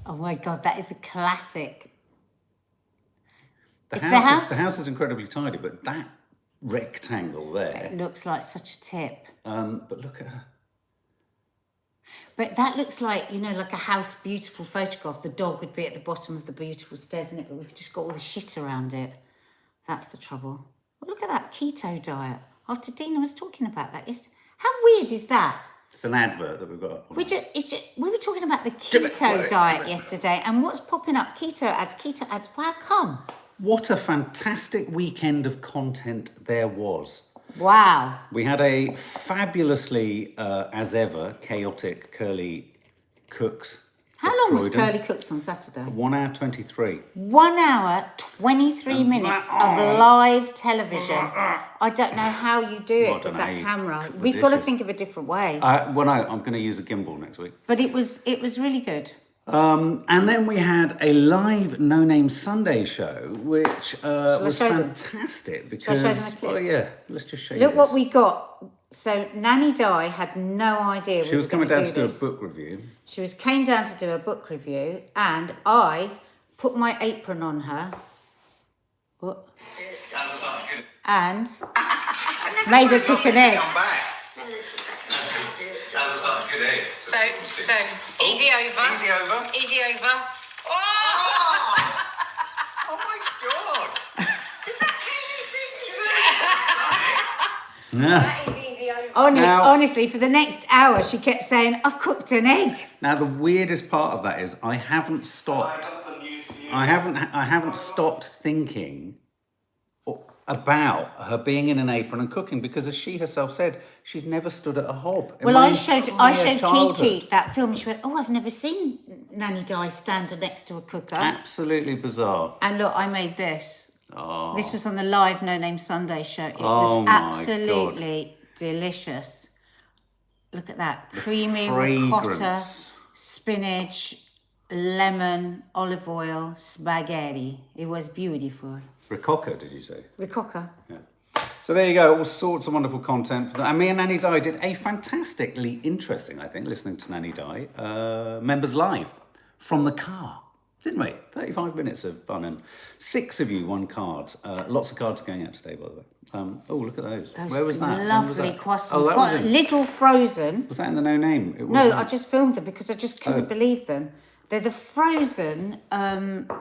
Oh my God, that is a classic. The house is incredibly tidy, but that rectangle there... It looks like such a tip. But look at her. But that looks like, you know, like a house beautiful photograph. The dog would be at the bottom of the beautiful stairs, isn't it? But we've just got all the shit around it. That's the trouble. Well, look at that keto diet. After Dina was talking about that. How weird is that? It's an advert that we've got. We were talking about the keto diet yesterday, and what's popping up? Keto ads. How come? What a fantastic weekend of content there was. Wow. We had a fabulously, as ever, chaotic Curly Cooks. How long was Curly Cooks on Saturday? 1 hour 23. 1 hour, 23 minutes of live television. I don't know how you do it with that camera. We've got to think of a different way. Well, no, I'm going to use a gimbal next week. But it was really good. And then we had a live No Name Sunday show, which was fantastic because... Shall I show them a clip? Oh, yeah, let's just show you Look this. what we got. So Nanny Di had no idea She was coming down to do a book review. Came down to do a book review, and I put my apron on her. What? And made her cook an egg. That looks like a good egg. So easy over. Easy over. Easy over. Oh! Oh my God! Is that easy? Yeah. That is easy over. Honestly, for the next hour, she kept saying, "I've cooked an egg." Now the weirdest part of that is I haven't stopped. I haven't stopped thinking about her being in an apron and cooking because, as she herself said, she's never stood at a hob. Well, I showed Kiki that film. She went, "Oh, I've never seen Nanny Di stand next to a cooker." Absolutely bizarre. And look, I made this. Oh. This was on the live No Name Sunday show. It was absolutely delicious. Look at that. Creamy ricotta, spinach, lemon, olive oil, spaghetti. It was beautiful. Ricotta, did you say? Ricotta. Yeah. So there you go, all sorts of wonderful content for that. And me and Nanny Di did a fantastically interesting, I think, listening to Nanny Di, Members Live from the car, didn't we? 35 minutes of fun, and 6 of you won cards. Lots of cards going out today, by the way. Oh, look at those. Where was that? Lovely croissants. Oh, that was in... Little frozen. Was that in the No Name? It No, I just filmed them because I just couldn't believe them. They're the frozen croissants.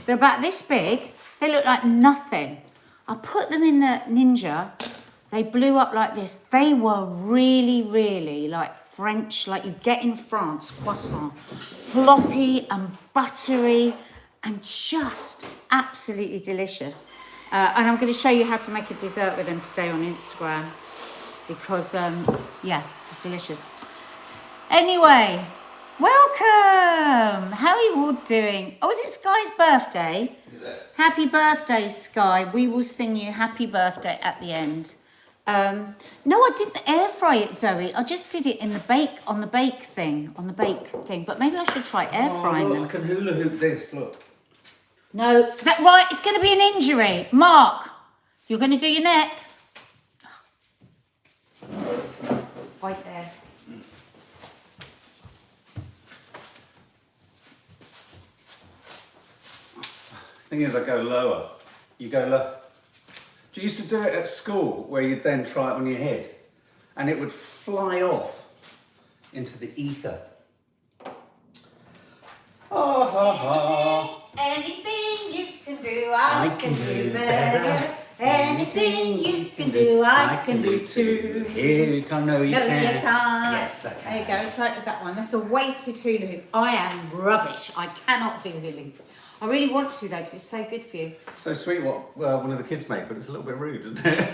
They're about this big. They look like nothing. I put them in the Ninja. They blew up like this. They were really, really like French, like you get in France, croissant. Floppy and buttery and just absolutely delicious. And I'm going to show you how to make a dessert with them today on Instagram because, yeah, it's delicious. Anyway, welcome. How are you all doing? Oh, is it Sky's birthday? Is it? Happy birthday, Sky. We will sing you happy birthday at the end. No, I didn't air fry it, Zoe. I just did it in the bake thing. But maybe I should try air frying them. I can hula hoop this, look. No, right, it's going to be an injury. Mark, you're going to do your neck. Right there. Thing is, I go lower. You go lower. You used to do it at school where you'd then try it on your head and it would fly off into the ether. Oh, ha, ha. Anything you can do, I can do better. Anything you can do, I can do too. Here you come, no you No, can't. you can't. Yes, I can. There you go, try it with that one. That's a weighted hula hoop. I am rubbish. I cannot do hula hoop. I really want to though, because it's so good for you. So sweet what one of the kids made, but it's a little bit rude, isn't it?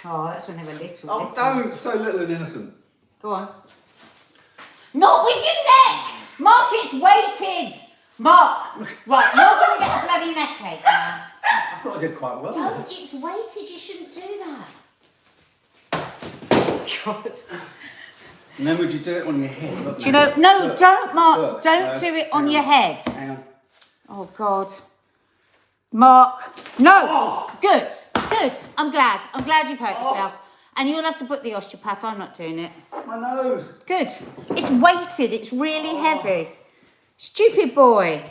Oh, that's when they were little. Oh, don't! So little and innocent. Go on. Not with your neck! Mark, it's weighted! Mark! Right, you're going to get a bloody neck ache now. I thought I did quite well. Don't, it's weighted, you shouldn't do that. God. And then would you do it on your head? Look, Do you know, no, look, don't, Mark. look, Don't do it on your head. Hang on. Oh, God. Mark. No. Oh. Good. I'm glad. I'm glad you've hurt yourself. And you'll have to put the osteopath. I'm not doing it. My nose. Good. It's weighted. It's really heavy. Stupid boy.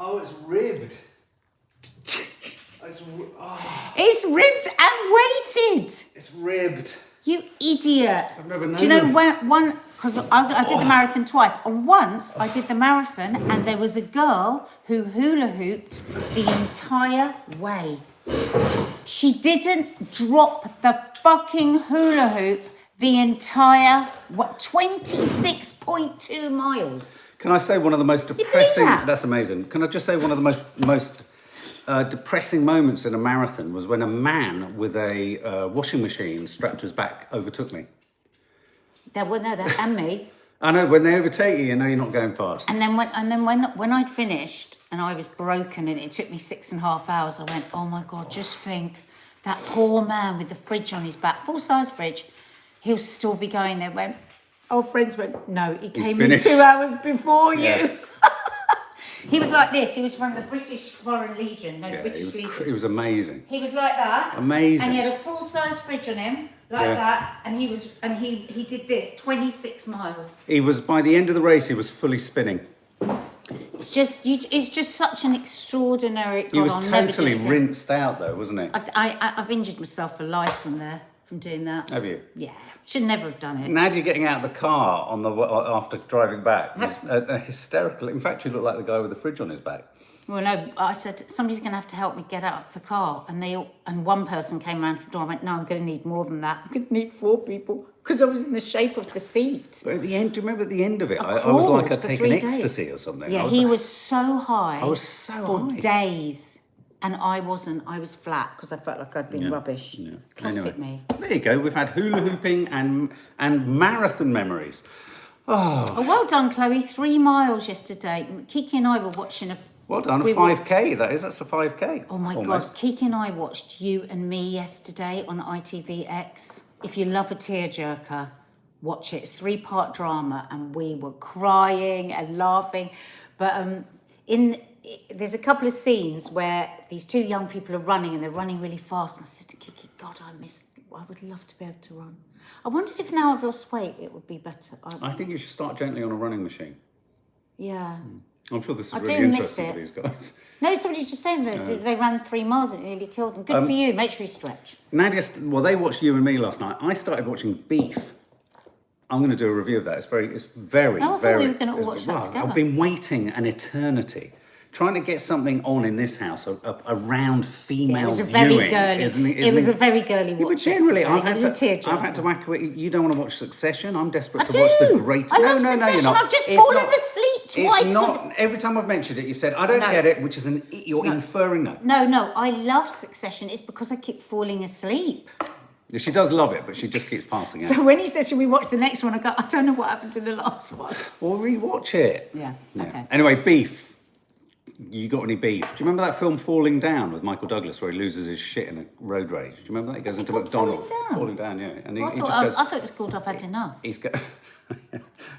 Oh, it's ribbed. It's ribbed and weighted. It's ribbed. You idiot. I've never known. Do you know one? Because I did the marathon twice. And once I did the marathon and there was a girl who hula hooped the entire way. She didn't drop the fucking hula hoop the entire 26.2 miles. Can I say one of the most depressing? that? That's amazing. Can I just say one of the most depressing moments in a marathon was when a man with a washing machine strapped to his back overtook me. And me. I know, when they overtake you know you're not going fast. And then when I'd finished and I was broken and it took me 6.5 hours, I went, oh my God, just think that poor man with the fridge on his back, full size fridge, he'll still be going there. Went, our friends went, no, he came in 2 hours before you. He was like this. He was from the British Foreign Legion. No, the British Legion. It was amazing. He was like that. Amazing. And he had a full size fridge on him, like that. And he did this 26 miles. He was, by the end of the race, he was fully spinning. It's just such an extraordinary. He was I'll never do totally it again. rinsed out, though, wasn't he? I've injured myself for life from doing that. Have you? Yeah, should never have done it. Nadia getting out of the car after driving back was hysterical. In fact, you looked like the guy with the fridge on his back. Well, no, I said somebody's going to have to help me get out of the car, and one person came around to the door. I went, no, I'm going to need more than that. I'm going to need 4 people because I was in the shape of the seat. But at the end, do you remember at the end of it? I was crawled like I'd for taken 3 days. ecstasy or something. Yeah, he was so high. I was so for high. days, and I wasn't. I was flat because I felt like I'd been rubbish. Yeah. Classic Anyway, me. there you go. We've had hula hooping and marathon memories. Oh, well done, Chloe. 3 miles yesterday. Kiki and I were watching a. Well done, a 5K, that's a 5K. Oh my God, Kiki and I watched You and Me yesterday on ITVX. If you love a tearjerker, watch it. It's 3-part drama and we were crying and laughing. But there's a couple of scenes where these 2 young people are running and they're running really fast. And I said to Kiki, God, I would love to be able to run. I wondered if now I've lost weight, it would be better. I think you should start gently on a running machine. Yeah. I'm sure this is I really do miss interesting it. for these guys. No, somebody just saying that they ran 3 miles and it nearly killed them. Good for you. Make sure you stretch. Nadia, well, they watched You and Me last night. I started watching Beef. I'm going to do a review of that. It's very. Oh, I thought we were going to all watch that together. I've been waiting an eternity, trying to get something on in this house around female It was a viewing. very girly. Isn't It was a very girly Yeah, but watch. generally, yesterday. It was a tearjerker. I've had to whack away. You don't want to watch Succession. I'm desperate I to watch the do. great. I love no, Succession. you're not. I've just It's fallen not- asleep twice. It's not. Every time I've mentioned it, you've said I don't get it, which is you're inferring no. No, I love Succession. It's because I keep falling asleep. She does love it, but she just keeps passing out. So when he says, should we watch the next one? I go, I don't know what happened to the last one. Well, rewatch it. Yeah, okay. Anyway, Beef. You got any beef? Do you remember that film Falling Down with Michael Douglas where he loses his shit in a road rage? Do you remember that? He goes into called McDonald's. Falling Down? Yeah. And I he just goes... thought it was called I've Had Enough. He's got...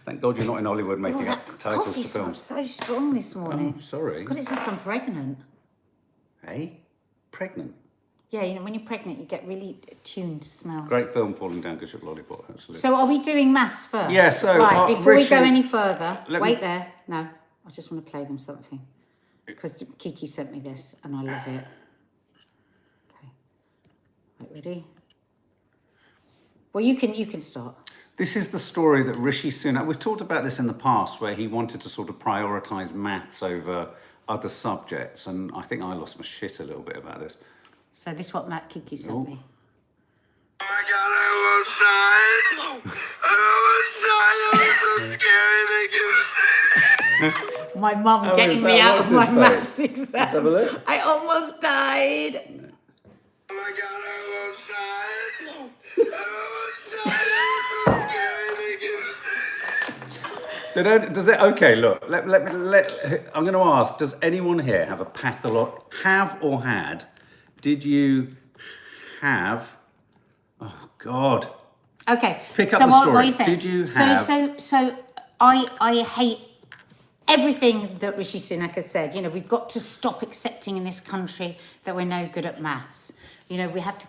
Thank God you're not in Hollywood making up That titles coffee to smells films. so strong this morning. Oh, sorry. God, it's like I'm pregnant. Hey? Pregnant? Yeah, you know, when you're pregnant, you get really attuned to smells. Great film, Falling Down, Good Ship Lollipop, absolutely. So are we doing maths first? Yeah, so, Right, before we Rishi- go any further, Let wait me- there. No, I just want to play them something. Because Kiki sent me this and I love it. Okay. Right, ready? Well, you can start. This is the story that Rishi Sunak... We've talked about this in the past where he wanted to sort of prioritise maths over other subjects, and I think I lost my shit a little bit about this. So this is what Matt Kiki sent Oh. me. Oh my God, I almost died. I almost died. That was so scary. Thank you. My mum Oh, getting is me that- out what's of my his maths face? exam. Let's have a look. I almost died. Oh my God, I almost died. I almost died. That was so scary. Thank you. Does it? Okay, look. I'm going to ask. Does anyone here have a have or had? Did you have? Oh God. Okay. Pick up so the what story. are you saying? Did you have? So I hate everything that Rishi Sunak has said. You know, we've got to stop accepting in this country that we're no good at maths. you know, we have to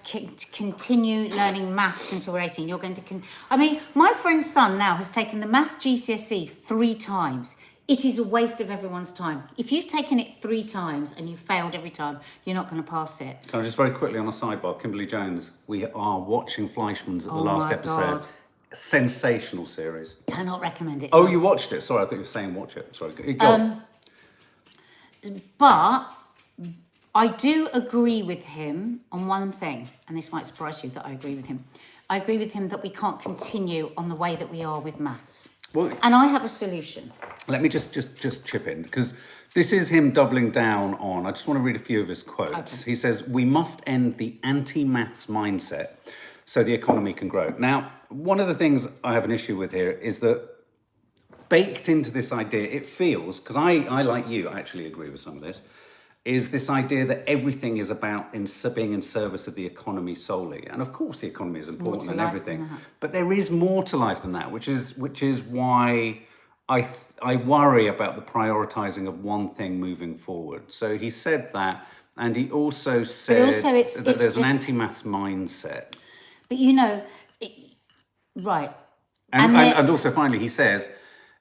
continue learning maths until we're 18. You're going to, I mean, my friend's son now has taken the maths GCSE 3 times. It is a waste of everyone's time. If you've taken it 3 times and you've failed every time, you're not going to pass it. Can I just very quickly on a sidebar, Kimberly Jones, we are watching Fleischmann's at the Oh last my episode. God. Sensational series. Cannot recommend it. Oh, you watched it? Sorry, I thought you were saying watch it. Sorry, go on. But I do agree with him on one thing, and this might surprise you that I agree with him. I agree with him that we can't continue on the way that we are with maths. Well, And I have a solution. let me just chip in, because this is him doubling down on, I just want to read a few of his quotes. Okay. He says, we must end the anti-maths mindset so the economy can grow. Now, one of the things I have an issue with here is that baked into this idea, it feels, because I, like you, actually agree with some of this, is this idea that everything is about being in service of the economy solely. And of course the economy is important and life everything, than that. but there is more to life than that, which is why I worry about the prioritising of one thing moving forward. So he said that, and he also said also it's that there's an just- anti-maths mindset. But you know, right. And also finally he says,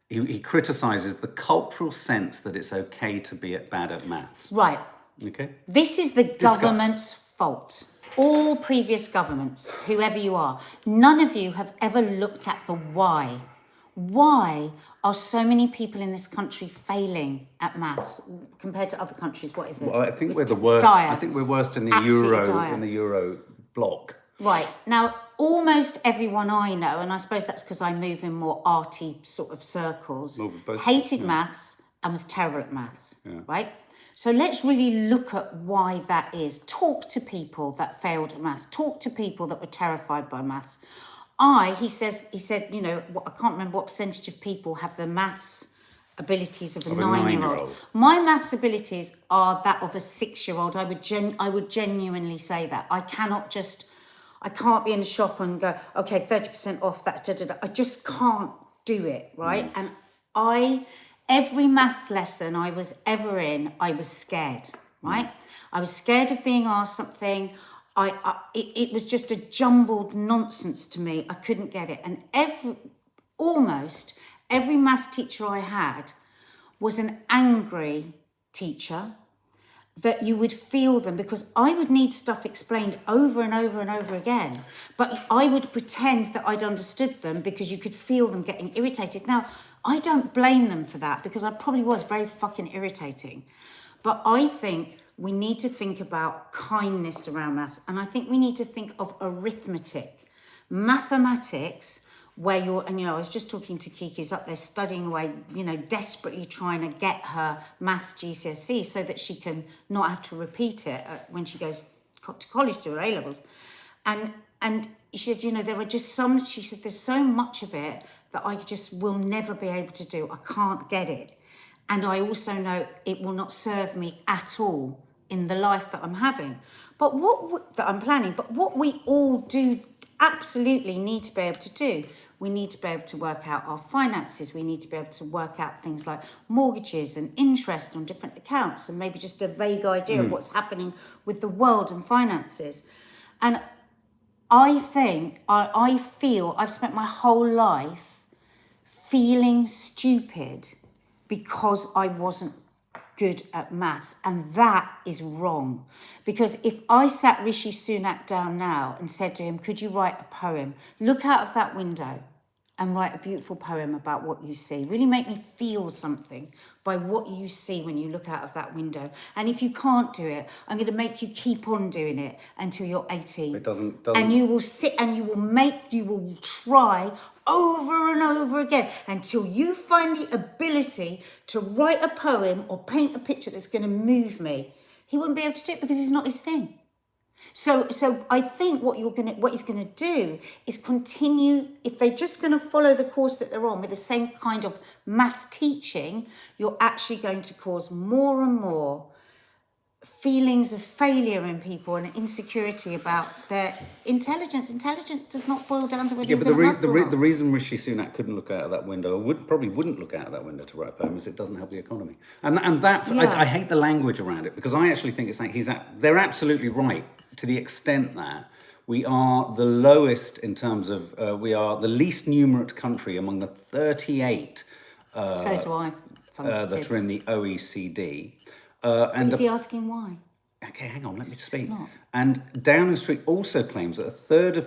he criticises the cultural sense that it's okay to be bad at maths. Right. Okay? This is the government's fault. All previous governments, whoever you are, none of you have ever looked at the why. Why are so many people in this country failing at maths compared to other countries? What is it? Well, I think It's we're the worst. dire. I think we're worst in the Absolutely dire. Euro block. Right. Now, almost everyone I know, and I suppose that's because I move in more arty sort of circles, Well, we both- hated maths and was terrible at maths, right? So let's really look at why that is. Talk to people that failed at maths. Talk to people that were terrified by maths. He said, you know, I can't remember what percentage of people have the maths abilities of a 9-year-old. 9-year-old. My maths abilities are that of a 6-year-old. I would genuinely say that. I can't be in a shop and go, okay, 30% off, that's da-da-da. I just can't do it, right? And every maths lesson I was ever in, I was scared, right? I was scared of being asked something. It was just a jumbled nonsense to me. I couldn't get it. And almost every maths teacher I had was an angry teacher, that you would feel them, because I would need stuff explained over and over and over again. But I would pretend that I'd understood them because you could feel them getting irritated. Now, I don't blame them for that, because I probably was very fucking irritating. But I think we need to think about kindness around maths. And I think we need to think of arithmetic. Mathematics, where I was just talking to Kiki, who's up there studying away, you know, desperately trying to get her maths GCSE so that she can not have to repeat it when she goes to college to her A-levels. And she said, you know, she said, there's so much of it that I just will never be able to do. I can't get it. And I also know it will not serve me at all in the life that I'm having. But that I'm planning. But what we all do absolutely need to be able to do, we need to be able to work out our finances. We need to be able to work out things like mortgages and interest on different accounts, and maybe just a vague idea of what's happening with the world and finances. And I feel I've spent my whole life feeling stupid because I wasn't good at maths, and that is wrong. Because if I sat Rishi Sunak down now and said to him, could you write a poem, look out of that window and write a beautiful poem about what you see, really make me feel something by what you see when you look out of that window. And if you can't do it, I'm going to make you keep on doing it until you're 18. It doesn't. And you will sit and you will try over and over again until you find the ability to write a poem or paint a picture that's going to move me. He wouldn't be able to do it because it's not his thing. So I think what he's going to do is continue. If they're just going to follow the course that they're on with the same kind of maths teaching, you're actually going to cause more and more feelings of failure in people and insecurity about their intelligence. Intelligence does not boil down to whether you're good at maths or not. The reason Rishi Sunak couldn't look out of that window, or probably wouldn't look out of that window to write a poem, is it doesn't help the economy. And that Yeah. I hate the language around it, because I actually think they're absolutely right to the extent that we are the lowest in terms of, we are the least numerate country among the 38 So do I. that are in the OECD. Is he asking why? Okay, hang on, let me speak. not. And Downing Street also claims that a third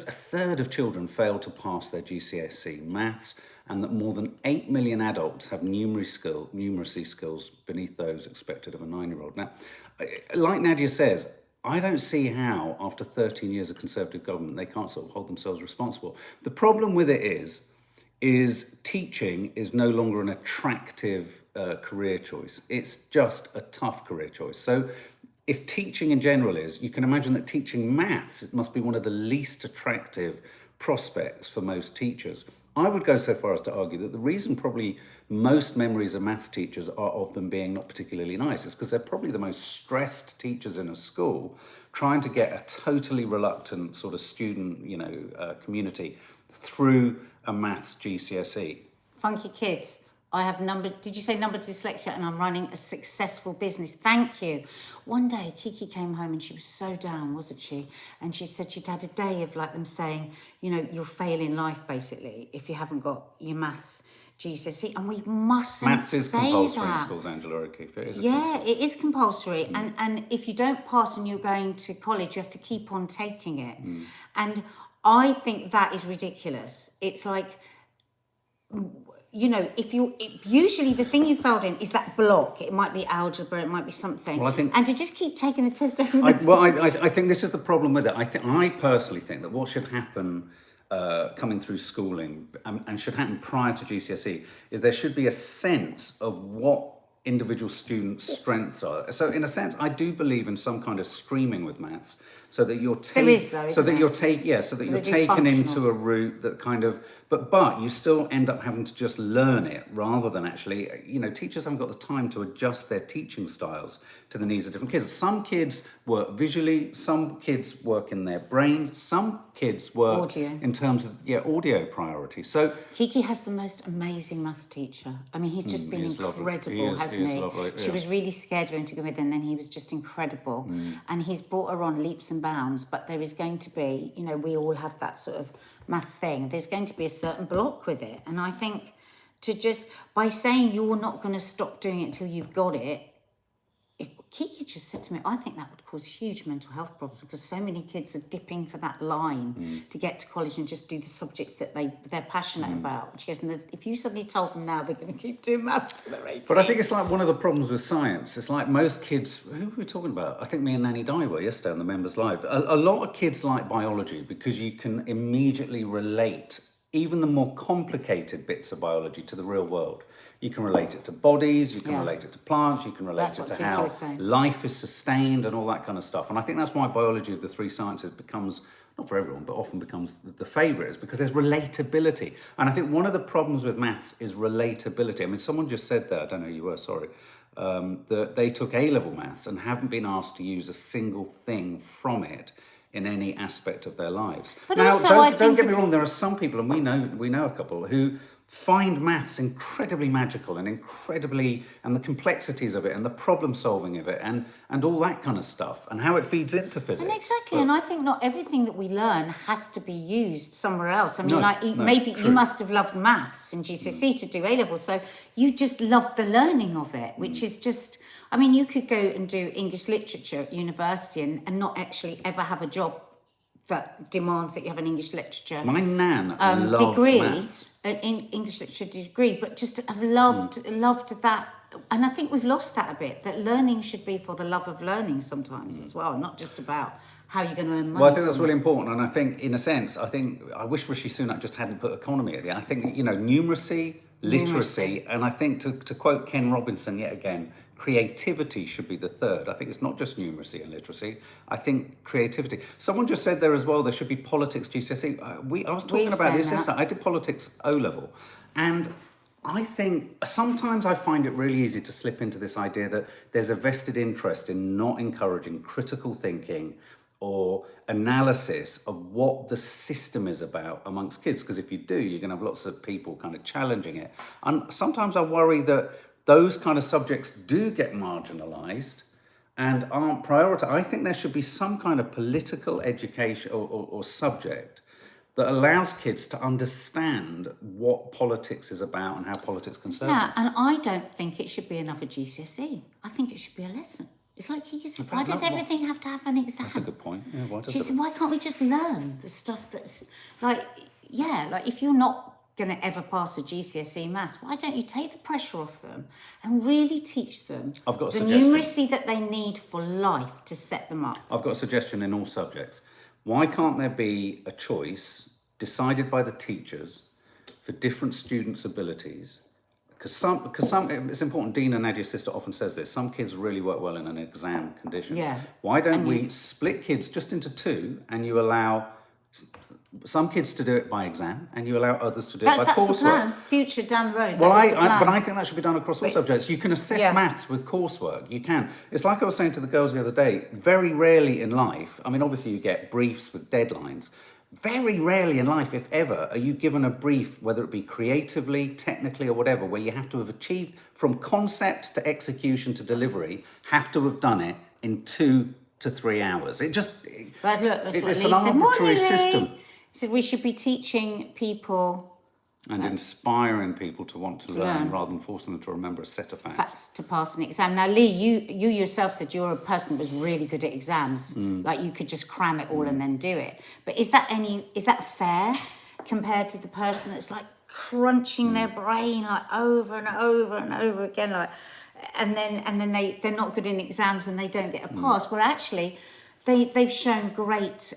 of children fail to pass their GCSE maths, and that more than 8 million adults have numeracy skills beneath those expected of a 9-year-old. Now, like Nadia says, I don't see how, after 13 years of Conservative government, they can't sort of hold themselves responsible. The problem with it is teaching is no longer an attractive career choice. It's just a tough career choice. So if teaching in general is, you can imagine that teaching maths, it must be one of the least attractive prospects for most teachers. I would go so far as to argue that the reason probably most memories of maths teachers are of them being not particularly nice is because they're probably the most stressed teachers in a school, trying to get a totally reluctant sort of student, community through a maths GCSE. Funky kids. I have did you say number dyslexia, and I'm running a successful business. Thank you. One day, Kiki came home and she was so down, wasn't she? And she said she'd had a day of like them saying, you'll fail in life basically if you haven't got your maths GCSE. And we mustn't Maths is say compulsory that. in schools, Angela O'Keefe. It is It is compulsory. And if you don't pass and you're going to college, you have to keep on taking it. And I think that is ridiculous. It's like, usually the thing you failed in is that block. It might be algebra, it might be something. Well, I think, and to just keep taking the test over. I think this is the problem with it. I personally think that what should happen coming through schooling and should happen prior to GCSE is there should be a sense of what individual students' strengths are. So in a sense, I do believe in some kind of streaming with maths, so that you're taken into a route that kind of, but you still end up having to just learn it rather than actually, teachers haven't got the time to adjust their teaching styles to the needs of different kids. Some kids work visually, some kids work in their brain, some kids work audio. In terms of audio priority. So Kiki has the most amazing maths teacher. I mean, he's just been incredible, hasn't he? Lovely, She was really scared of him to go with, and then he was just incredible. And he's brought her on leaps and bounds, but there is going to be, we all have that sort of maths thing. There's going to be a certain block with it. And I think by saying you're not going to stop doing it until you've got it, Kiki just said to me, I think that would cause huge mental health problems because so many kids are dipping for that line to get to college and just do the subjects that they're passionate about. She goes, and if you suddenly told them now they're going to keep doing maths till they're 18. But I think it's like one of the problems with science. It's like most kids, who were we talking about? I think me and Nanny Di were yesterday on the Members Live. A lot of kids like biology because you can immediately relate even the more complicated bits of biology to the real world. You can relate it to bodies, you can relate it to plants, you can relate it to how life is sustained and all that kind of stuff. And I think that's why biology of the three sciences becomes, not for everyone, but often becomes the favourite, is because there's relatability. And I think one of the problems with maths is relatability. I mean, someone just said that, I don't know who you were, sorry, that they took A-level maths and haven't been asked to use a single thing from it in any aspect of their lives. But now, also, don't get me wrong, there are some people, and we know a couple, who find maths incredibly magical and and the complexities of it and the problem solving of it and all that kind of stuff and how it feeds into physics. And exactly, and I think not everything that we learn has to be used somewhere else. I mean, maybe you must have loved maths in GCSE to do A-level, so you just loved the learning of it, which is just, I mean, you could go and do English literature at university and not actually ever have a job that demands that you have an English literature My nan loved degree, maths. an English literature degree, but just have loved that. And I think we've lost that a bit, that learning should be for the love of learning sometimes as well, not just about how you're going to earn money. Well, I think that's really important. And I think, in a sense, I wish Rishi Sunak just hadn't put economy at the end. I think, numeracy, literacy, and I think to quote Ken Robinson yet again, creativity should be the third. I think it's not just numeracy and literacy. I think creativity. Someone just said there as well, there should be politics GCSE. I was talking about this yesterday. I did politics O-level. And I think sometimes I find it really easy to slip into this idea that there's a vested interest in not encouraging critical thinking or analysis of what the system is about amongst kids. Because if you do, you're going to have lots of people kind of challenging it. And sometimes I worry that those kind of subjects do get marginalised and aren't prioritised. I think there should be some kind of political education or subject that allows kids to understand what politics is about and how politics can serve Yeah, them. and I don't think it should be another GCSE. I think it should be a lesson. It's like you said, why does everything have to have an exam? That's a good point. Yeah, why does She it? said, why can't we just learn the stuff that's like, like if you're not going to ever pass a GCSE maths, why don't you take the pressure off them and really teach them I've got a the suggestion. numeracy that they need for life to set them up? I've got a suggestion in all subjects. Why can't there be a choice decided by the teachers for different students' abilities? Because some, it's important. Dina, Nadia's sister, often says this. Some kids really work well in an exam condition. Yeah. Why don't we split kids just into two, and you allow some kids to do it by exam, and you allow others to do it by That's the coursework? plan. Future down the road. Well, that is the plan. but I think that should be done across all It's- subjects. You can assess yeah. maths with coursework. You can. It's like I was saying to the girls the other day. Very rarely in life, I mean, obviously you get briefs with deadlines. Very rarely in life, if ever, are you given a brief, whether it be creatively, technically, or whatever, where you have to have achieved from concept to execution to delivery, have to have done it in 2 to 3 hours. It just, But look, that's what it's Lee an said. arbitrary Morning, Lee. system. He said we should be teaching people And inspiring people to want to learn learn. rather than forcing them to remember a set of facts. facts to pass an exam. Now, Lee, you yourself said you're a person that was really good at exams. Like you could just cram it all and then do it. But is that fair compared to the person that's like crunching their brain like over and over and over again, like, and then they're not good in exams and they don't get a pass? Where actually they've shown great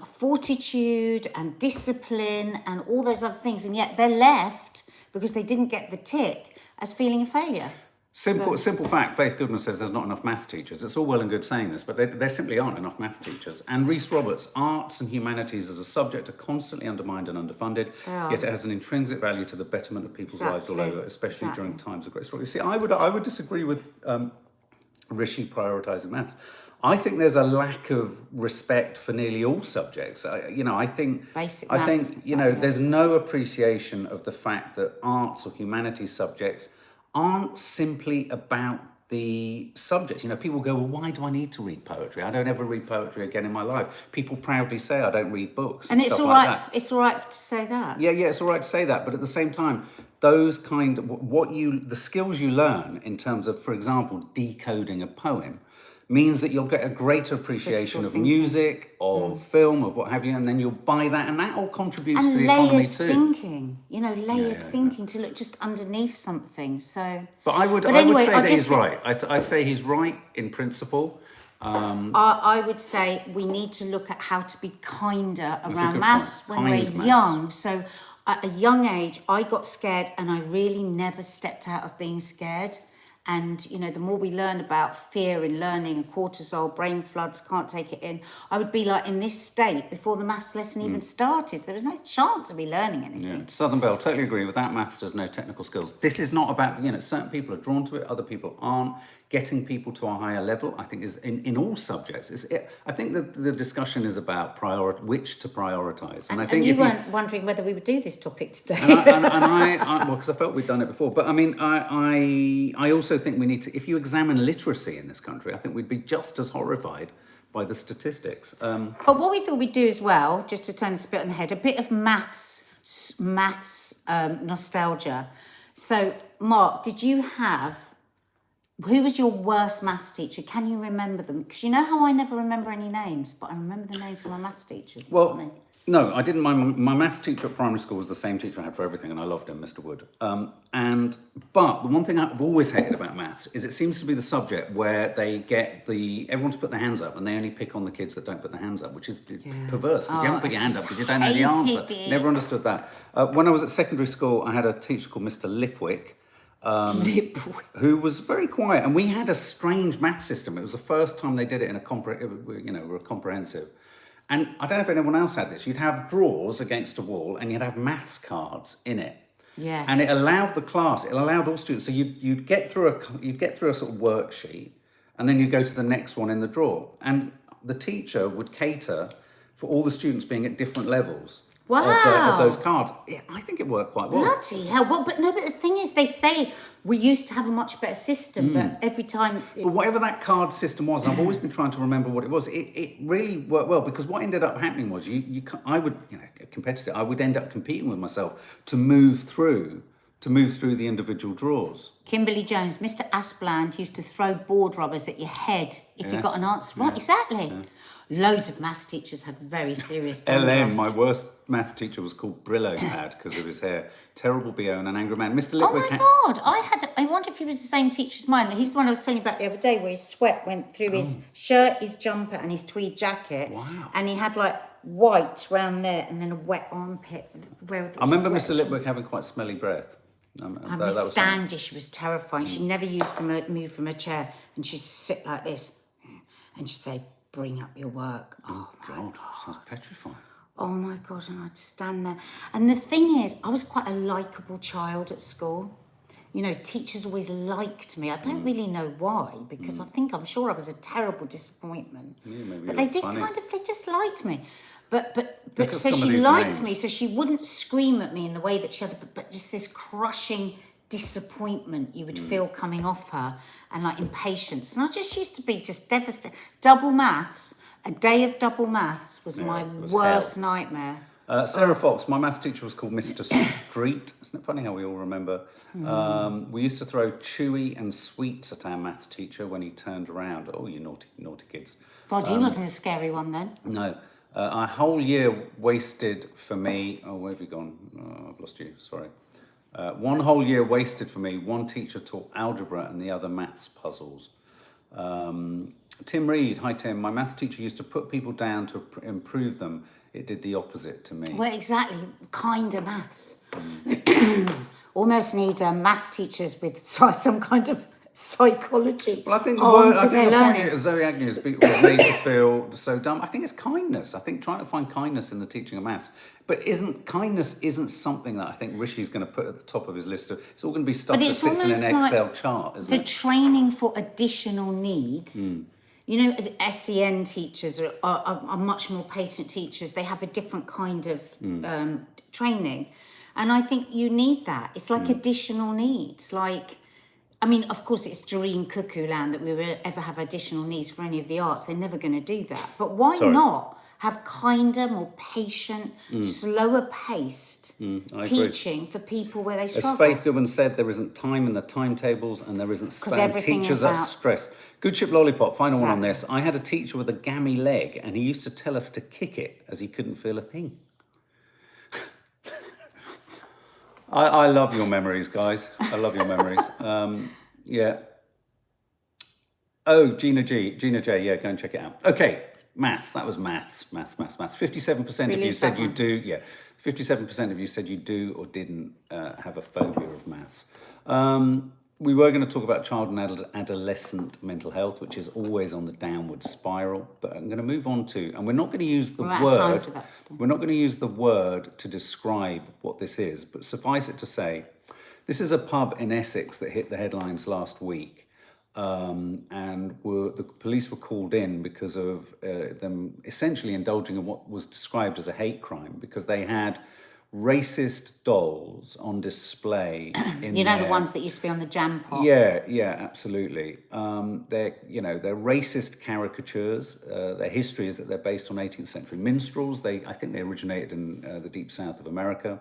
fortitude and discipline and all those other things, and yet they're left because they didn't get the tick as feeling a failure. Simple fact, Faith Goodman says there's not enough maths teachers. It's all well and good saying this, but there simply aren't enough maths teachers. And Rhys Roberts, arts and humanities as a subject are constantly undermined and underfunded, yet it has an intrinsic value to the betterment of people's lives all over, especially during times of great struggle. You see, I would disagree with Rishi prioritising maths. I think there's a lack of respect for nearly all subjects. I think Basic I maths, think there's no appreciation of the fact that arts or humanities subjects aren't simply about the subject. People go, well, why do I need to read poetry? I don't ever read poetry again in my life. People proudly say I don't read books. And it's stuff all like right. that. It's all right to say that. Yeah, it's all right to say that, but at the same time, those the skills you learn in terms of, for example, decoding a poem, means that you'll get a greater appreciation of music, of film, of what have you, and then you'll buy that, and that all contributes to And the economy layered too. thinking, layered thinking to look just underneath something. So, But I would anyway, say I that just he's right. I'd say he's right in principle. I would say we need to look at how to be kinder a around good maths point. when Kind we're maths. young. So at a young age, I got scared and I really never stepped out of being scared. And, the more we learn about fear in learning and cortisol, brain floods, can't take it in, I would be like in this state before the maths lesson even started. So there was no chance of me learning anything. Yeah, Southern Belle, totally agree. Without maths, there's no technical skills. This is not about, certain people are drawn to it, other people aren't. Getting people to a higher level, I think, is in all subjects. I think the discussion is about which to prioritise. And I think you if weren't wondering whether we would do this topic today. well, because I felt we'd done it before. But I mean, I also think we need to, if you examine literacy in this country, I think we'd be just as horrified by the statistics. But what we thought we'd do as well, just to turn this a bit on the head, a bit of maths nostalgia. So, Mark, who was your worst maths teacher? Can you remember them? Because you know how I never remember any names, but I remember the names of my maths teachers. Well, no, I didn't. My maths teacher at primary school was the same teacher I had for everything, and I loved him, Mr. Wood. But the one thing I've always hated about maths is it seems to be the subject where they get everyone to put their hands up, and they only pick on the kids that don't put their hands up, which is perverse. Because you haven't put your hand up because you don't know the answer. hated it. Never understood that. When I was at secondary school, I had a teacher called Mr. Lipwick. Who was very quiet, and we had a strange math system. It was the first time they did it in a comprehensive. And I don't know if anyone else had this. You'd have drawers against a wall, and you'd have maths cards in it. Yes. And it allowed all students. So you'd get through a sort of worksheet, and then you'd go to the next one in the drawer. And the teacher would cater for all the students being at different levels. Wow. of those cards. Yeah, I think it worked quite well. Bloody hell. Well, but the thing is, they say we used to have a much better system, but every time... But whatever that card system was, and I've always been trying to remember what it was, it really worked well, because what ended up happening was I would, a competitor, I would end up competing with myself to move through the individual drawers. Kimberly Jones, Mr. Aspland used to throw board rubbers at your head if you got an answer right. Exactly. Loads of maths teachers had very serious LM, my worst maths teacher, was called Brillo Pad because of his hair. Terrible BO and an angry man. Mr. Oh Litwick. my God, I wonder if he was the same teacher as mine. He's the one I was telling you about the other day where his sweat went through his shirt, his jumper and his tweed jacket. Wow. And he had like white round there and then a wet armpit. Where the I remember sweat Mr. Litwick having quite smelly breath. And Miss Standish was terrifying. She never moved from her chair, and she'd sit like this, and she'd say, "Bring up your work." Oh God, sounds petrifying. Oh my God, and I'd stand there. And the thing is, I was quite a likeable child at school. Teachers always liked me. I don't really know why, because I'm sure I was a terrible disappointment. But they did they just liked me. But so she liked me, so she wouldn't scream at me in the way that she had, but just this crushing disappointment you would feel coming off her, and like impatience. And I just used to be just devastated. Double maths, a day of double maths was my worst nightmare. Sarah Fox, my maths teacher was called Mr. Street. Isn't it funny how we all remember? We used to throw chewy and sweets at our maths teacher when he turned around. Oh, you naughty kids. God, he wasn't a scary one then. No. A whole year wasted for me. Oh, where have you gone? Oh, I've lost you. Sorry. 1 whole year wasted for me. One teacher taught algebra and the other maths puzzles. Tim Reed. Hi, Tim. My maths teacher used to put people down to improve them. It did the opposite to me. Well, exactly. Kinder maths. Almost need maths teachers with some kind of psychology. Well, I think the point here, Zoe Agnew was made to feel so dumb. I think it's kindness. I think trying to find kindness in the teaching of maths. But kindness isn't something that I think Rishi's going to put at the top of his list of. It's all going to be stuff that sits in an Excel chart, isn't it? The training for additional needs. SEN teachers are much more patient teachers. They have a different kind of training. And I think you need that. It's like additional needs. Of course, it's dream cuckoo land that we will ever have additional needs for any of the arts. They're never going to do that. But why not have kinder, more patient, slower paced teaching for people where they struggle? As Faith Goodman said, there isn't time in the timetables and there isn't span. Teachers are stressed. Good Ship Lollipop, final one on this. I had a teacher with a gammy leg and he used to tell us to kick it as he couldn't feel a thing. I love your memories, guys. I love your memories. Yeah. Oh, Gina J. Yeah, go and check it out. Okay, maths. That was maths. 57% of you said you do. Yeah, 57% of you said you do or didn't have a phobia of maths. We were going to talk about child and adolescent mental health, which is always on the downward spiral. But I'm going to move on to, and we're not going to use the word. We're not going to use the word to describe what this is, but suffice it to say, this is a pub in Essex that hit the headlines last week, and the police were called in because of them essentially indulging in what was described as a hate crime, because they had racist dolls on display in the ones that used to be on the jam pot. Yeah, absolutely. They're racist caricatures. Their history is that they're based on 18th century minstrels. I think they originated in the deep south of America.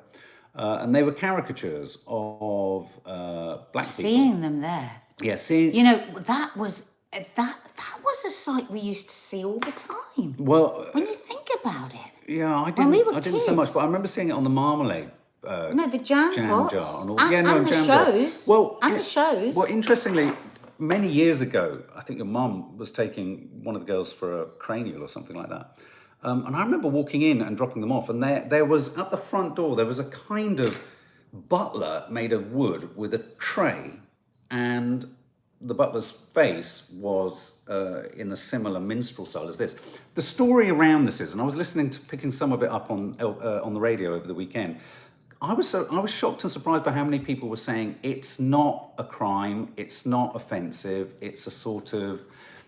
And they were caricatures of black people. Seeing them there. Yeah, that was a sight we used to see all the time. Well, when you think about it. Yeah, I didn't so much, but I remember seeing it on the Marmalade. The jam pots. jar and all. And the jam shows. Jars. The shows. Well, interestingly, many years ago, I think your mum was taking one of the girls for a cranial or something like that. And I remember walking in and dropping them off, and there was, at the front door, there was a kind of butler made of wood with a tray, and the butler's face was in a similar minstrel style as this. The story around this is, and I was picking some of it up on the radio over the weekend. I was shocked and surprised by how many people were saying it's not a crime, it's not offensive, it's a sort of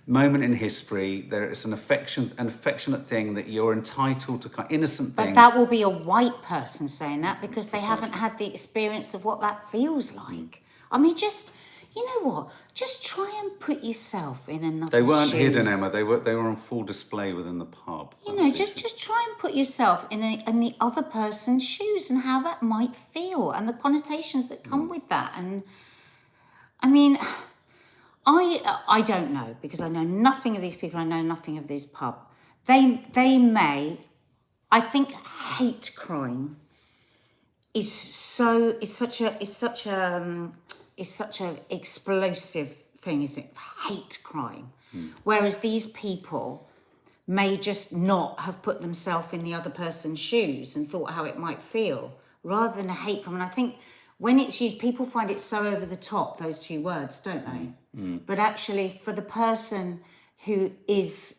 moment in history. There is an affectionate thing that you're entitled to, innocent thing. But that will be a white person saying that because they haven't had the experience of what that feels like. I mean, just, you know what? Just try and put yourself in another They weren't shoes. hidden, Emma. They were on full display within the pub. You know, just try and put yourself in the other person's shoes and how that might feel and the connotations that come with that. And I mean, I don't know because I know nothing of these people. I know nothing of this pub. They may, I think, hate crime is such a explosive thing, isn't it? Hate crime. Whereas these people may just not have put themselves in the other person's shoes and thought how it might feel, rather than a hate crime. And I think when it's used, people find it so over the top, those two words, don't they? But actually, for the person who that's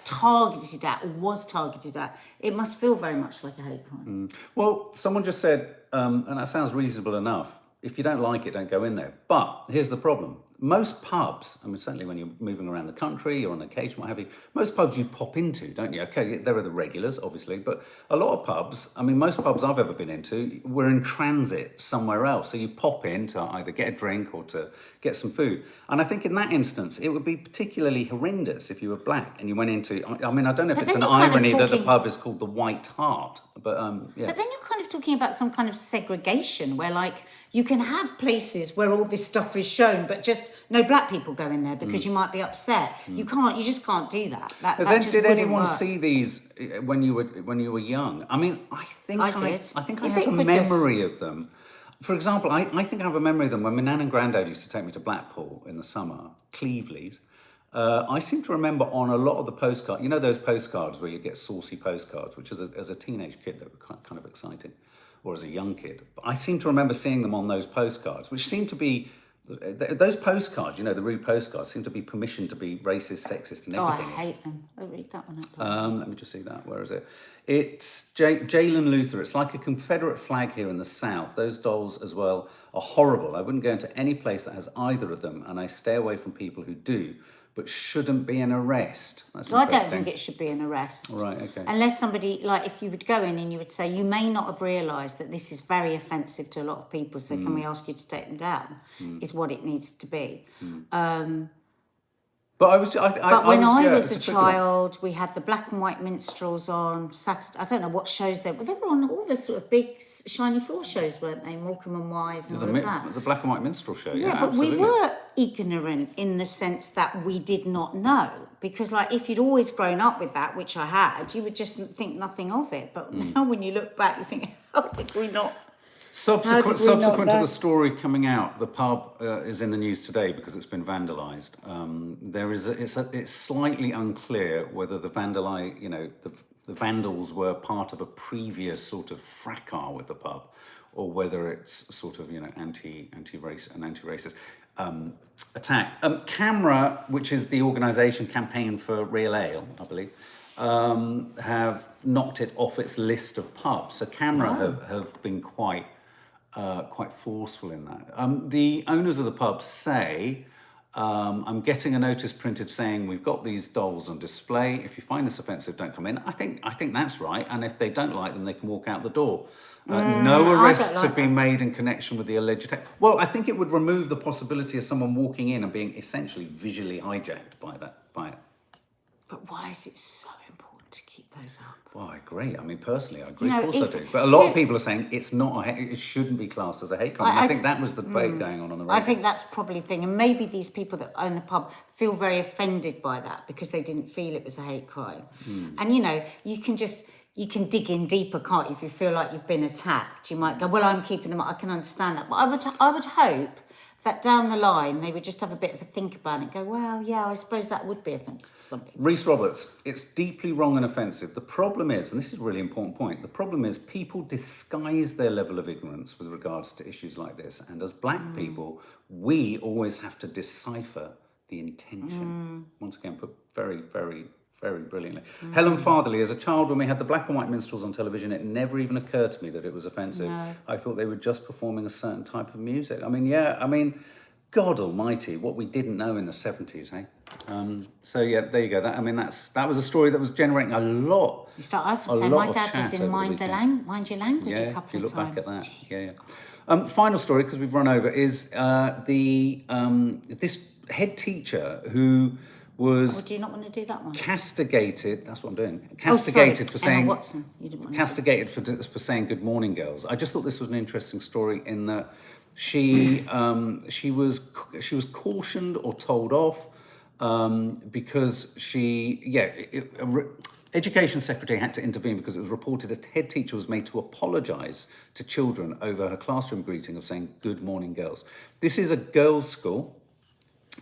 targeted at or was targeted at, it must feel very much like a hate crime. Well, someone just said, and that sounds reasonable enough, if you don't like it, don't go in there. But here's the problem. Most pubs, I mean, certainly when you're moving around the country or on occasion, what have you, most pubs you pop into, don't you? Okay, there are the regulars, obviously, but a lot of pubs, I mean, most pubs I've ever been into, were in transit somewhere else. So you pop in to either get a drink or to get some food. And I think in that instance, it would be particularly horrendous if you were black and you went into, I mean, I don't know if But it's then an you're kind of irony that the talking- pub is called the White Hart, but yeah. But then you're kind of talking about some kind of segregation where, like, you can have places where all this stuff is shown, but just no black people go in there because you might be upset. You just can't do that. That just Did wouldn't anyone work. see these when you were young? I mean, I think I I did. think I have a Ubiquitous. memory of them. For example, I think I have a memory of them when my nan and granddad used to take me to Blackpool in the summer, Cleveland. I seem to remember on a lot of the postcards, you know those postcards where you get saucy postcards, which as a teenage kid, they were kind of exciting, or as a young kid. But I seem to remember seeing them on those postcards, which seem to be, those postcards, you know, the rude postcards, seem to be permission to be racist, sexist and Oh, I everything. hate them. I'll read that one up. Let me just see that. Where is it? It's Jalen Luther. It's like a Confederate flag here in the South. Those dolls as well are horrible. I wouldn't go into any place that has either of them, and I stay away from people who do, but shouldn't be an arrest. That's I interesting. don't think it should be an arrest. Right, okay. Unless somebody, like, if you would go in and you would say, you may not have realised that this is very offensive to a lot of people, so can we ask you to take them down, is what it needs to be. But When I yeah, was it's a tricky one. child, we had the black and white minstrels on Saturday. I don't know what shows they were. They were on all the sort of big shiny floor shows, weren't they? Morecambe and Wise and all of that. The black and white minstrel show. Yeah, Yeah, but absolutely. we were ignorant in the sense that we did not know. Because, like, if you'd always grown up with that, which I had, you would just think nothing of it. But now when you look back, you think, how did we not? Subsequent How did we not to know? the story coming out, the pub is in the news today because it's been vandalised. It's slightly unclear whether the vandals were part of a previous sort of fracas with the pub, or whether it's sort of anti-racist attack. Camera, which is the organisation Campaign for Real Ale, I believe, have knocked it off its list of pubs. So Camera have been quite forceful in that. The owners of the pub say, I'm getting a notice printed saying we've got these dolls on display. If you find this offensive, don't come in. I think that's right. And if they don't like them, they can walk out the door. No arrests have been made in connection with the alleged attack. Well, I think it would remove the possibility of someone walking in and being essentially visually hijacked by it. But why is it so important to keep those up? Well, I agree. I mean, personally, I agree. You know, of course I do. But a lot of people are saying it's not. It shouldn't be classed as a hate crime. I think that was the debate going on the radio. I think that's probably the thing. And maybe these people that own the pub feel very offended by that because they didn't feel it was a hate crime. And, you know, you can dig in deeper, can't you? If you feel like you've been attacked, you might go, well, I'm keeping them up. I can understand that. But I would hope that down the line they would just have a bit of a think about it and go, well, yeah, I suppose that would be offensive to some people. Reese Roberts, it's deeply wrong and offensive. The problem is, and this is a really important point, the problem is people disguise their level of ignorance with regards to issues like this. And as black people, we always have to decipher the intention. Once again, put very, very, very brilliantly. Helen Fatherley, as a child when we had the black and white minstrels on television, it never even occurred to me that it was offensive. No. I thought they were just performing a certain type of music. I mean, yeah, I mean, God Almighty, what we didn't know in the 70s, hey? So yeah, there you go. That was a story that was generating a lot. You start off a saying, lot my of dad was chat in over the Mind Your Language Yeah, a if couple you of look back times. at that. Jesus. Yeah. Final story, because we've run over, is this head teacher who was Or do you not want to do that one? castigated. That's what I'm doing. Oh, sorry, Castigated for Emma saying. Watson. You didn't want to Castigated for saying good morning, girls. I just thought this was an interesting story in that she was cautioned or told off because Education Secretary had to intervene because it was reported a head teacher was made to apologise to children over her classroom greeting of saying good morning, girls. This is a girls' school.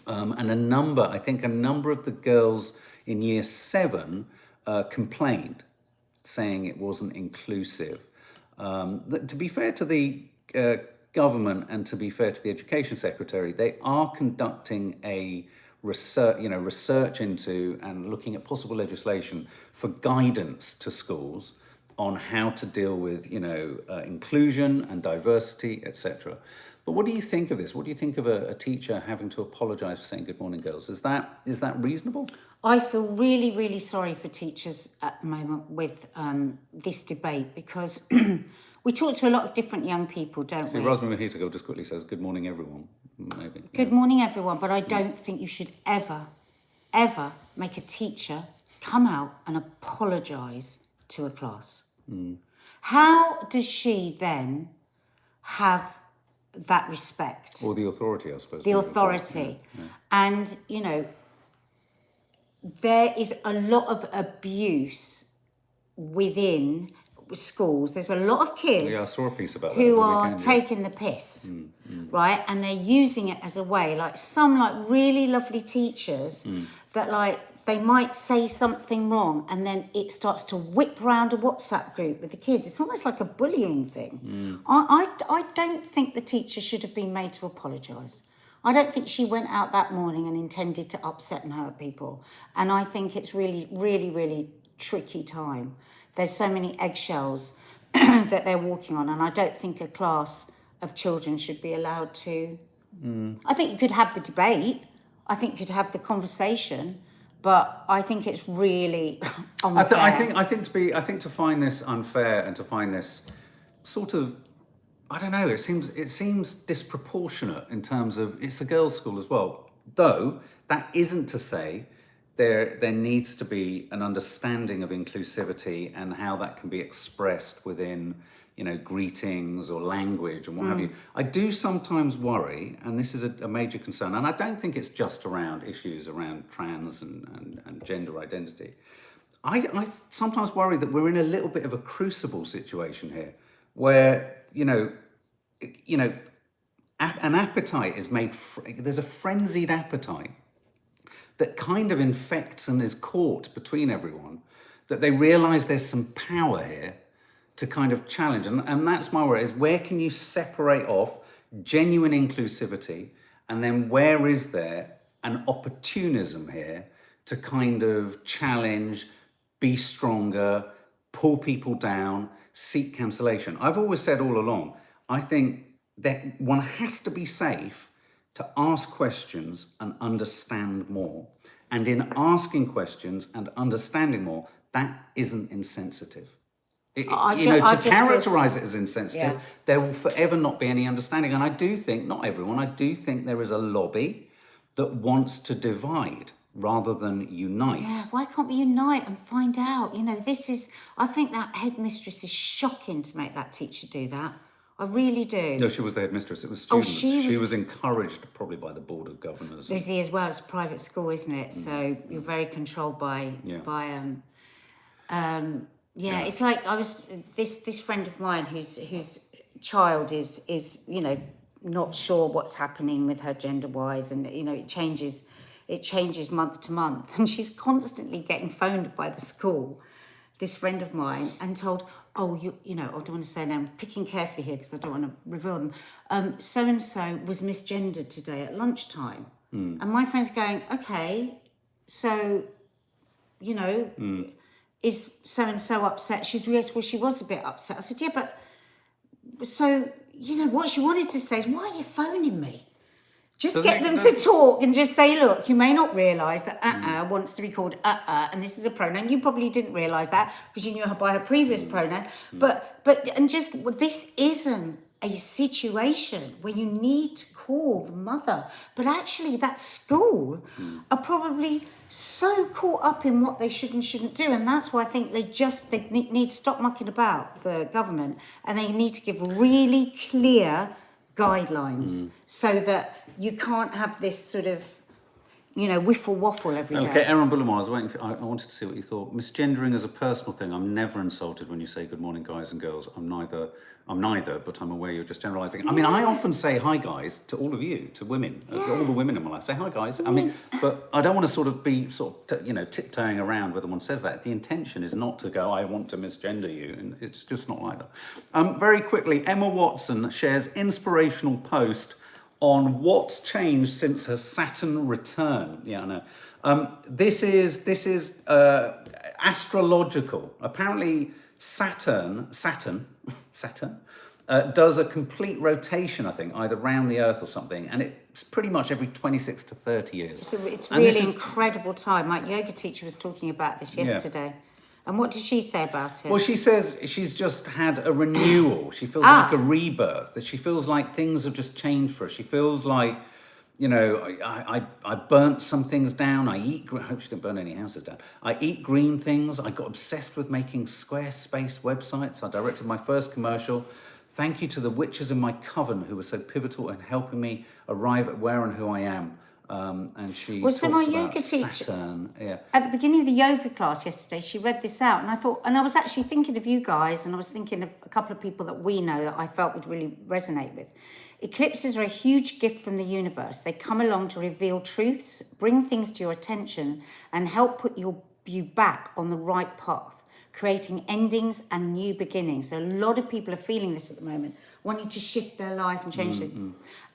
And a number of the girls in year 7 complained, saying it wasn't inclusive. To be fair to the government and to be fair to the Education Secretary, they are conducting a research into and looking at possible legislation for guidance to schools on how to deal with inclusion and diversity, etc. But what do you think of this? What do you think of a teacher having to apologise for saying good morning, girls? Is that reasonable? I feel really, really sorry for teachers at the moment with this debate because we talk to a lot of different young people, don't we? Rosemary Mahita just quickly says, good morning, everyone. Maybe. Good morning, everyone, but I don't think you should ever, ever make a teacher come out and apologise to a class. How does she then have that respect? Or the authority, I suppose. The authority. Yeah. And, there is a lot of abuse within schools. There's a lot of kids I saw a piece about who that are taking the piss, right? And they're using it as a way, like some really lovely teachers that they might say something wrong and then it starts to whip round a WhatsApp group with the kids. It's almost like a bullying thing. I don't think the teacher should have been made to apologise. I don't think she went out that morning and intended to upset and hurt people. And I think it's really, really, really tricky time. There's so many eggshells that they're walking on, and I don't think a class of children should be allowed to. I think you could have the debate. I think you could have the conversation. But I think it's really unfair. I think to find this unfair and to find this sort of, I don't know, it seems disproportionate in terms of it's a girls' school as well. Though that isn't to say there needs to be an understanding of inclusivity and how that can be expressed within greetings or language and what have you. I do sometimes worry, and this is a major concern, and I don't think it's just around issues around trans and gender identity. I sometimes worry that we're in a little bit of a crucible situation here, where an appetite is made. There's a frenzied appetite that kind of infects and is caught between everyone. That they realise there's some power here to kind of challenge. And that's my worry, is where can you separate off genuine inclusivity and then where is there an opportunism here to kind of challenge, be stronger, pull people down, seek cancellation. I've always said all along, I think that one has to be safe to ask questions and understand more. And in asking questions and understanding more, that isn't insensitive. To characterise it as insensitive, there will forever not be any understanding. And I do think, not everyone, I do think there is a lobby that wants to divide rather than unite. Yeah, why can't we unite and find out? I think that headmistress is shocking to make that teacher do that. I really do. No, she was the headmistress. It was students. She was encouraged probably by the Board of Governors. Busy as well. It's a private school, isn't it? So you're very controlled by it's like I was this friend of mine whose child is not sure what's happening with her gender wise, and it changes month to month, and she's constantly getting phoned by the school, this friend of mine, and told, I don't want to say them, I'm picking carefully here because I don't want to reveal them. So and so was misgendered today at lunchtime, and my friend's going, okay, so is so-and-so upset? She's realised, well, she was a bit upset. I said, yeah, but so, what she wanted to say is, why are you phoning me? Just Doesn't get it- them to talk and just say, look, you may not realise that wants to be called and this is a pronoun. You probably didn't realise that because you knew her by her previous pronoun. This isn't a situation where you need to call the mother. But actually that school are probably so caught up in what they should and shouldn't do. And that's why I think they need to stop mucking about, the government, and they need to give really clear guidelines so that you can't have this sort of, whiffle waffle every day. Okay, Aaron Bullimore, I wanted to see what you thought. Misgendering is a personal thing. I'm never insulted when you say good morning, guys and girls. I'm neither, but I'm aware you're just generalising. I mean, I often say hi, guys, to all of you, to women, all the women in my life. Say hi, guys. I mean, but I don't want to sort of be tiptoeing around whether one says that. The intention is not to go, I want to misgender you, and it's just not like that. Very quickly, Emma Watson shares inspirational post on what's changed since her Saturn return. Yeah, I know. This is astrological. Apparently, Saturn does a complete rotation, I think, either round the Earth or something, and it's pretty much every 26 to 30 years. So it's And really this is- incredible time. My yoga teacher was talking about this yesterday. And what did she say about it? Well, she says she's just had a renewal. She feels like a rebirth. That she feels like things have just changed for her. She feels like, I burnt some things down. I hope she didn't burn any houses down. I eat green things. I got obsessed with making Squarespace websites. I directed my first commercial. Thank you to the witches in my coven who were so pivotal in helping me arrive at where and who I am. And she talks my about yoga teacher, Saturn. Yeah. at the beginning of the yoga class yesterday, she read this out, and I was actually thinking of you guys, and I was thinking of a couple of people that we know that I felt would really resonate with. Eclipses are a huge gift from the universe. They come along to reveal truths, bring things to your attention, and help put you back on the right path, creating endings and new beginnings. So a lot of people are feeling this at the moment, wanting to shift their life and change this.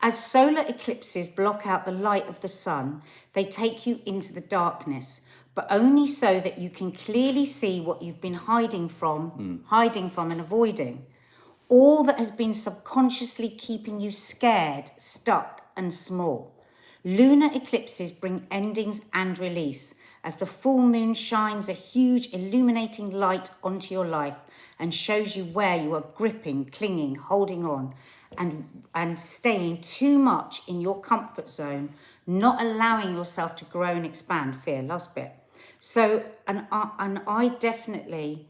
As solar eclipses block out the light of the sun, they take you into the darkness, but only so that you can clearly see what you've been hiding from and avoiding. All that has been subconsciously keeping you scared, stuck and small. Lunar eclipses bring endings and release as the full moon shines a huge illuminating light onto your life and shows you where you are gripping, clinging, holding on and staying too much in your comfort zone, not allowing yourself to grow and expand. Fear, last bit. So, and I definitely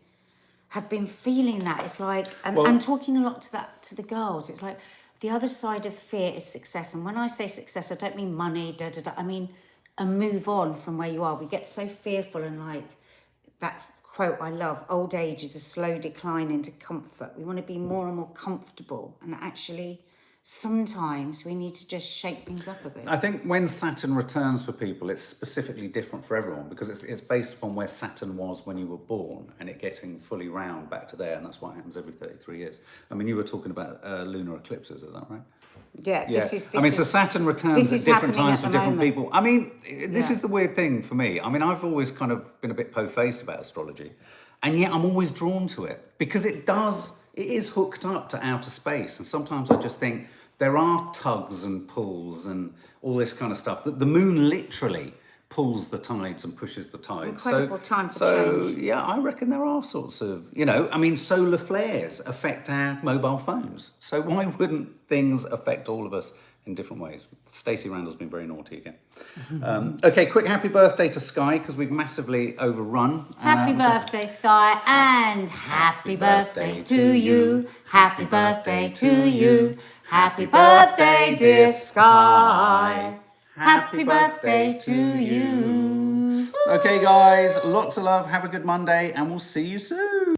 have been feeling that. It's like, and talking a lot to the girls, it's like the other side of fear is success. And when I say success, I don't mean money, I mean a move on from where you are. We get so fearful, and like that quote I love, old age is a slow decline into comfort. We want to be more and more comfortable, and actually sometimes we need to just shake things up a bit. I think when Saturn returns for people, it's specifically different for everyone because it's based upon where Saturn was when you were born and it getting fully round back to there, and that's what happens every 33 years. I mean, you were talking about lunar eclipses, is that right? Yeah. So Saturn returns at different times for different people. I mean, this is the weird thing for me. I mean, I've always kind of been a bit po-faced about astrology, and yet I'm always drawn to it because it is hooked up to outer space. And sometimes I just think there are tugs and pulls and all this kind of stuff. The moon literally pulls the tides and pushes the tides. Incredible time for change. Yeah, I reckon there are sorts of, I mean, solar flares affect our mobile phones. So why wouldn't things affect all of us in different ways? Stacey Randall's been very naughty again. Okay, quick happy birthday to Sky, because we've massively overrun. Happy birthday, Sky, and happy birthday to you. Happy birthday to you. Happy birthday, dear Sky. Happy birthday to you. Okay, guys, lots of love. Have a good Monday, and we'll see you soon.